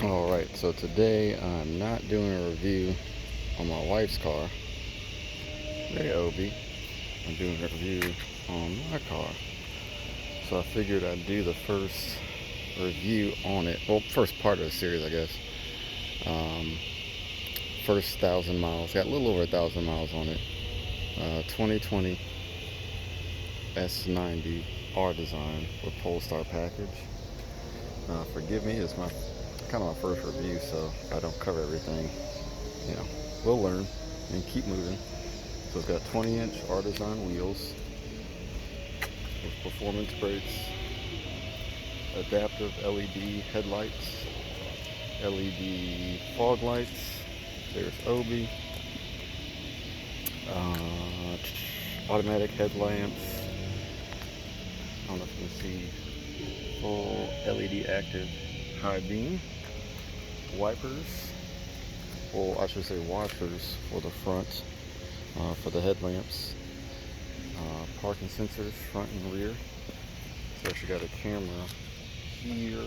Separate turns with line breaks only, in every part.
Alright, so today I'm not doing a review on my wife's car. Hey Obi. I'm doing a review on my car. So I figured I'd do the first review on it. Well, first part of the series, I guess. Um, First 1,000 miles. Got a little over 1,000 miles on it. 2020 S90 R design with Polestar package. Forgive me, it's my kind of my first review, so if I don't cover everything, you know, we'll learn and keep moving. So it's got 20-inch artisan wheels with performance brakes, adaptive LED headlights, LED fog lights. There's Obi. Automatic headlamps. I don't know if you can see. Full LED active high beam. Wipers. Well, I should say washers for the front. For the headlamps, parking sensors front and rear. So she got a camera here,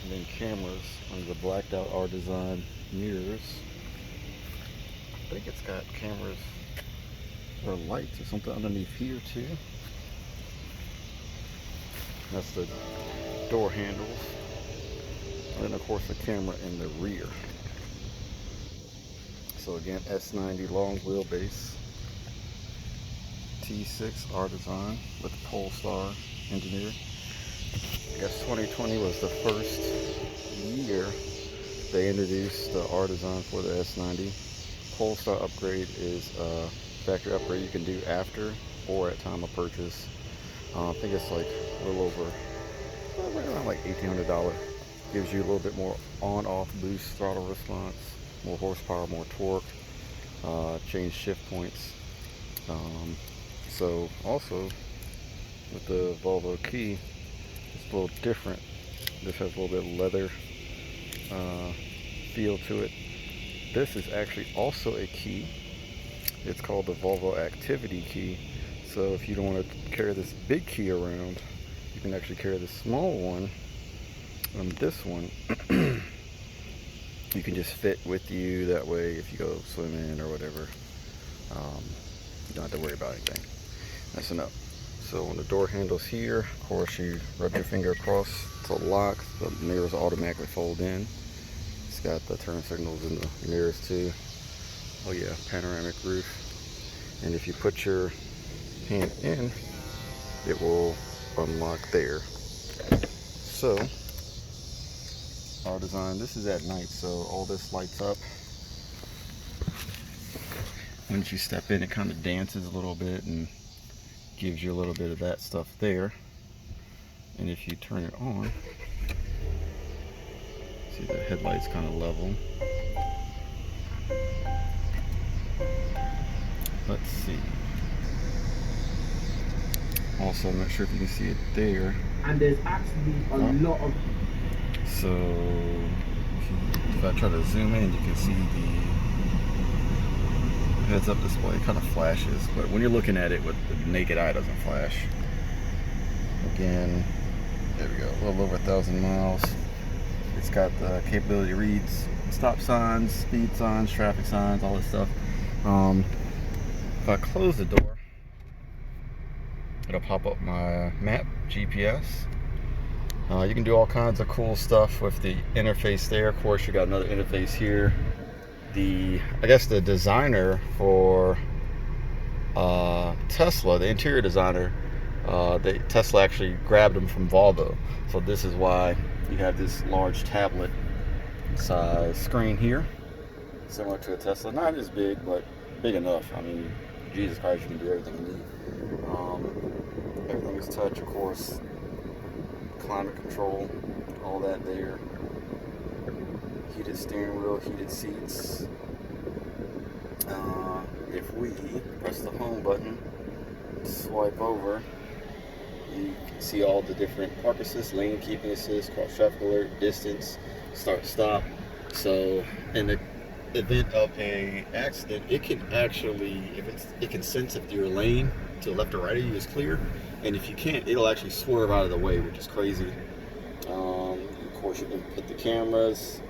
and then cameras under the blacked out R design mirrors. I think it's got cameras or lights or something underneath here too. That's the door handles, and then of course the camera in the rear. So again, S90 long wheelbase, T6 R design with Polestar engineer. I guess 2020 was the first year they introduced the R design for the S90. Polestar upgrade is a factory upgrade you can do after or at time of purchase. I think it's like a little over, right around like $1,800. Gives you a little bit more on-off boost throttle response, more horsepower, more torque, change shift points. So also with the Volvo key, it's a little different. This has a little bit of leather feel to it. This is actually also a key. It's called the Volvo Activity Key. So if you don't want to carry this big key around, you can actually carry the small one. And this one you can just fit with you. That way if you go swimming or whatever, you don't have to worry about anything messing up. So on the door handles here, of course, you rub your finger across to lock. The mirrors automatically fold in. It's got the turn signals in the mirrors too. Oh yeah, panoramic roof. And if you put your hand in, it will unlock there. So our design, this is at night, so all this lights up. Once you step in, it kind of dances a little bit and gives you a little bit of that stuff there. And if you turn it on, see the headlights kind of level. Let's see. Also, I'm not sure if you can see it there.
And there's actually a lot of.
So if I try to zoom in, you can see the heads-up display kind of flashes, but when you're looking at it with the naked eye, it doesn't flash. Again, there we go, a little over 1,000 miles. It's got the capability to read stop signs, speed signs, traffic signs, all this stuff. If I close the door, it'll pop up my map, GPS. You can do all kinds of cool stuff with the interface there. Of course, you got another interface here. I guess the designer for Tesla, the interior designer, Tesla actually grabbed them from Volvo. So this is why you have this large tablet size screen here, similar to a Tesla. Not as big, but big enough. I mean, Jesus Christ, you can do everything you need. Everything is touch, of course. Climate control, all that there. Heated steering wheel, heated seats. If we press the home button, swipe over, you can see all the different park assist, lane keeping assist, cross traffic alert, distance, start stop. So in the event of a accident, it can actually, it can sense if your lane to the left or right of you is clear, and if you can't, it'll actually swerve out of the way, which is crazy. Of course, you can put the cameras,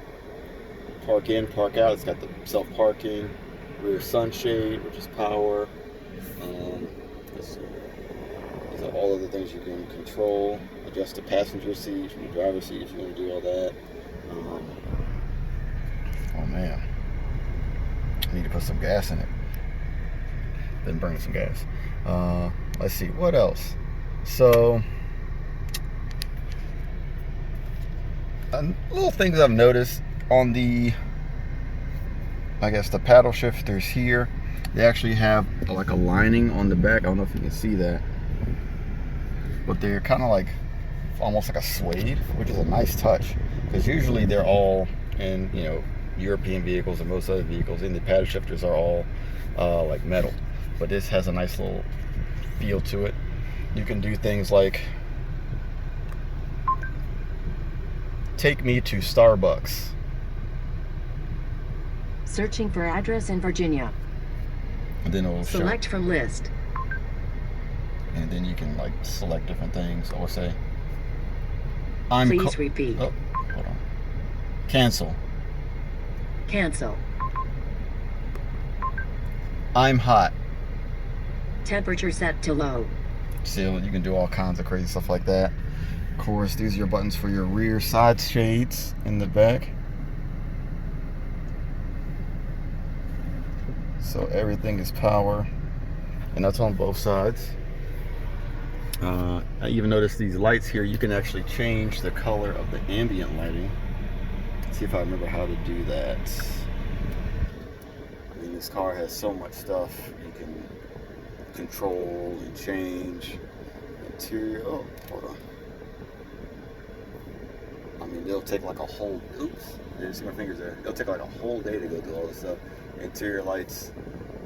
park in, park out. It's got the self-parking, rear sunshade, which is power. Let's see. These are all of the things you can control. Adjust the passenger seat from the driver's seat if you want to do all that. Oh man, I need to put some gas in it. Then bring some gas. Let's see, what else? So, little things I've noticed on the, I guess, the paddle shifters here. They actually have like a lining on the back. I don't know if you can see that, but they're kind of like almost like a suede, which is a nice touch, because usually they're all in, you know, European vehicles and most other vehicles, and the paddle shifters are all like metal, but this has a nice little feel to it. You can do things like take me to Starbucks.
Searching for address in Virginia.
And then it'll
select
show,
from list.
and then you can like select different things, or say
please repeat.
Oh, hold on. Cancel.
Cancel.
I'm hot.
Temperature set to low.
So you can do all kinds of crazy stuff like that. Of course, these are your buttons for your rear side shades in the back. So everything is power, and that's on both sides. I even noticed these lights here, you can actually change the color of the ambient lighting. Let's see if I remember how to do that. I mean, this car has so much stuff you can control and change. Interior, oh, hold on. I mean, it'll take like a whole, oops, I didn't see my fingers there. It'll take like a whole day to go through all this stuff. Interior lights,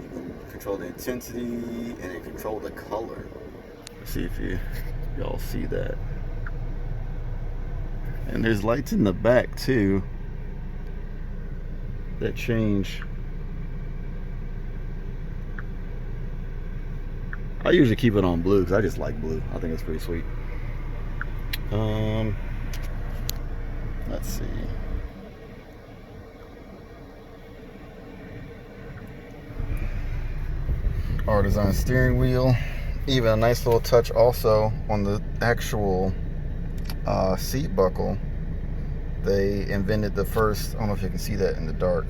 you can control the intensity and then control the color. Let's see if y'all see that. And there's lights in the back too that change. I usually keep it on blue because I just like blue. I think it's pretty sweet. Let's see. R-Design steering wheel. Even a nice little touch also on the actual seat buckle. They invented the first, I don't know if you can see that in the dark,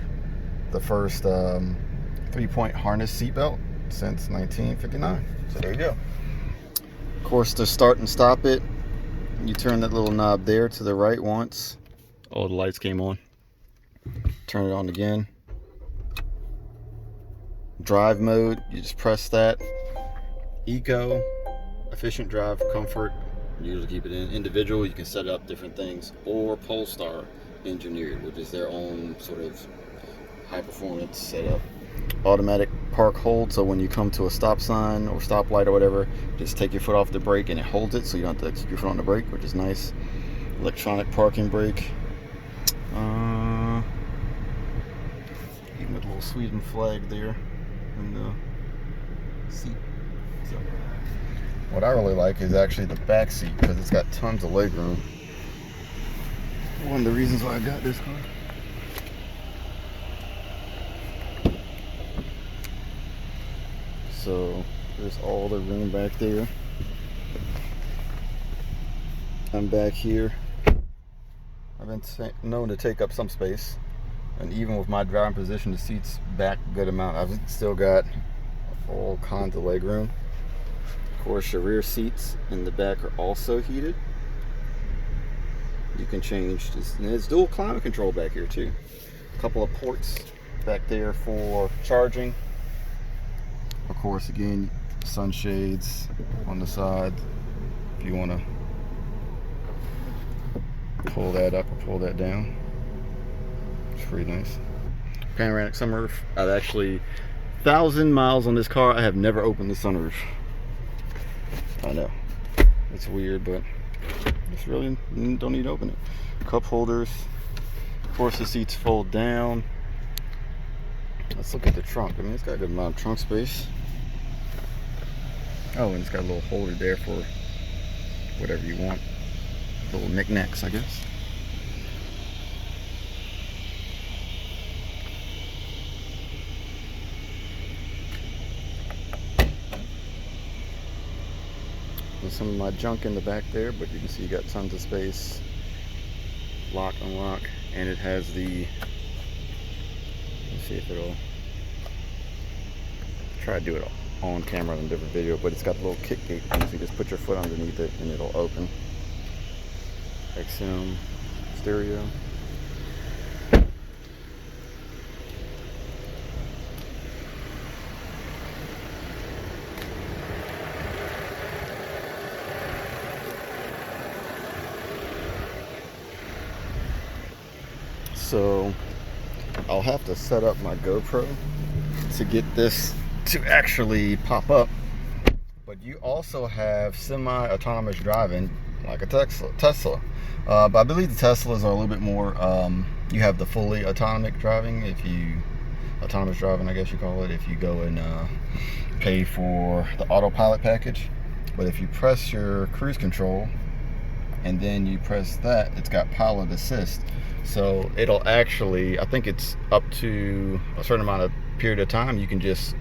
the first 3-point harness seat belt since 1959. So there you go. Of course, to start and stop it, you turn that little knob there to the right once. All the lights came on. Turn it on again. Drive mode, you just press that. Eco, efficient drive, comfort, you usually keep it in. Individual, you can set up different things. Or Polestar engineered, which is their own sort of high performance setup. Automatic park hold, so when you come to a stop sign or stoplight or whatever, just take your foot off the brake and it holds it, so you don't have to keep your foot on the brake, which is nice. Electronic parking brake. Even with a little Sweden flag there in the seat. So, what I really like is actually the back seat, because it's got tons of leg room. One of the reasons why I got this car. So there's all the room back there. I'm back here. I've been known to take up some space, and even with my driving position, the seat's back a good amount. I've still got all kinds of leg room. Of course, your rear seats in the back are also heated. You can change this, and there's dual climate control back here too. A couple of ports back there for charging. Of course, again, sunshades on the side if you want to pull that up or pull that down. It's pretty nice. Panoramic sunroof. I've actually 1,000 miles on this car. I have never opened the sunroof. I know it's weird, but it's really don't need to open it. Cup holders. Of course, the seats fold down. Let's look at the trunk. I mean, it's got a good amount of trunk space. Oh, and it's got a little holder there for whatever you want. Little knickknacks, I guess. keeping some of my junk in the back there, but you can see you got tons of space. Lock, unlock, and it has the, let's see if it'll, try to do it on camera in a different video, but it's got a little kick gate thing, so you just put your foot underneath it and it'll open. XM stereo. So I'll have to set up my GoPro to get this to actually pop up. But you also have semi-autonomous driving like a Tesla. But I believe the Teslas are a little bit more, you have the fully autonomous driving, autonomous driving I guess you call it, if you go and pay for the autopilot package. But if you press your cruise control and then you press that, it's got pilot assist. So it'll actually, I think it's up to a certain amount of period of time, you can just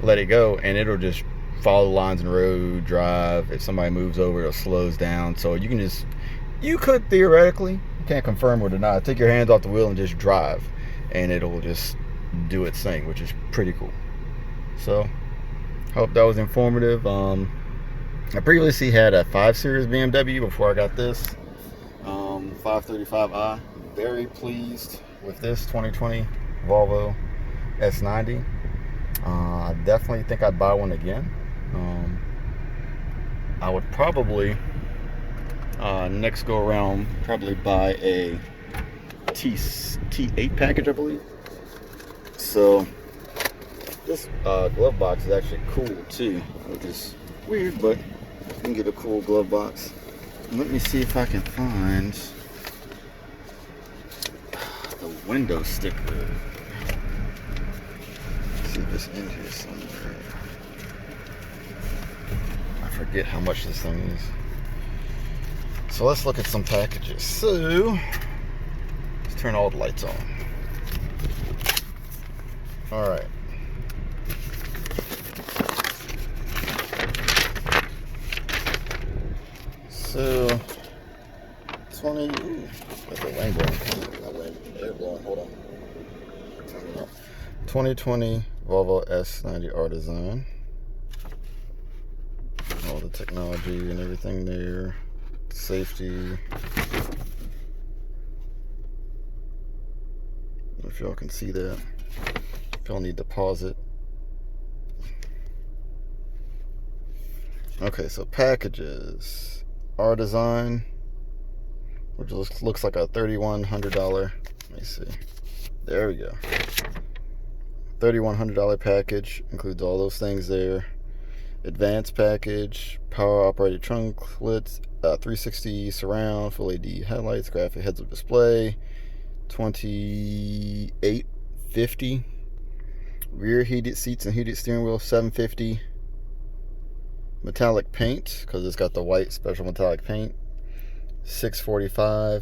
let it go and it'll just follow the lines in the road, drive. If somebody moves over, it slows down. So you can just, you could theoretically, you can't confirm or deny, take your hands off the wheel and just drive and it'll just do its thing, which is pretty cool. So hope that was informative. I previously had a 5 Series BMW before I got this 535i. Very pleased with this 2020 Volvo S90. I definitely think I'd buy one again. I would probably next go around probably buy a T8 package, I believe. So this glove box is actually cool too, which is weird, but you can get a cool glove box. Let me see if I can find the window sticker. Let's see if it's in here somewhere. I forget how much this thing is. So let's look at some packages. So let's turn all the lights on. All right. So 20. Ooh, got the rain blowing. Not rain, air blowing. Hold on. 2020 Volvo S90 R Design. All the technology and everything there. Safety. If y'all can see that. If y'all need to pause it. Okay, so packages. R Design, which looks like a $3,100. Let me see. There we go. $3,100 package, includes all those things there. Advanced package, power operated trunklets, 360 surround, full AD headlights, graphic heads-up display, $2,850. Rear heated seats and heated steering wheel, $750. Metallic paint, because it's got the white special metallic paint, $645.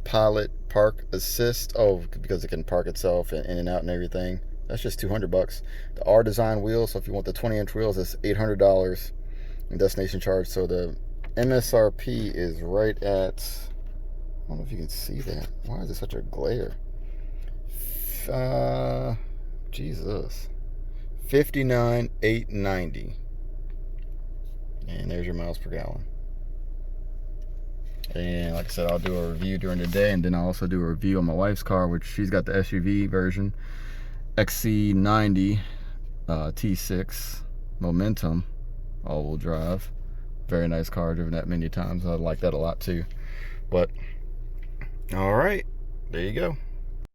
Pilot park assist, because it can park itself in and out and everything. That's just $200. The R Design wheels, so if you want the 20-inch wheels, it's $800 in destination charge. So the MSRP is right at, I don't know if you can see that. Why is it such a glare? Jesus, $59,890. And there's your miles per gallon. And like I said, I'll do a review during the day, and then I'll also do a review on my wife's car, which she's got the SUV version, XC90 T6 Momentum all-wheel drive. Very nice car, driven that many times. I like that a lot too. But all right, there you go.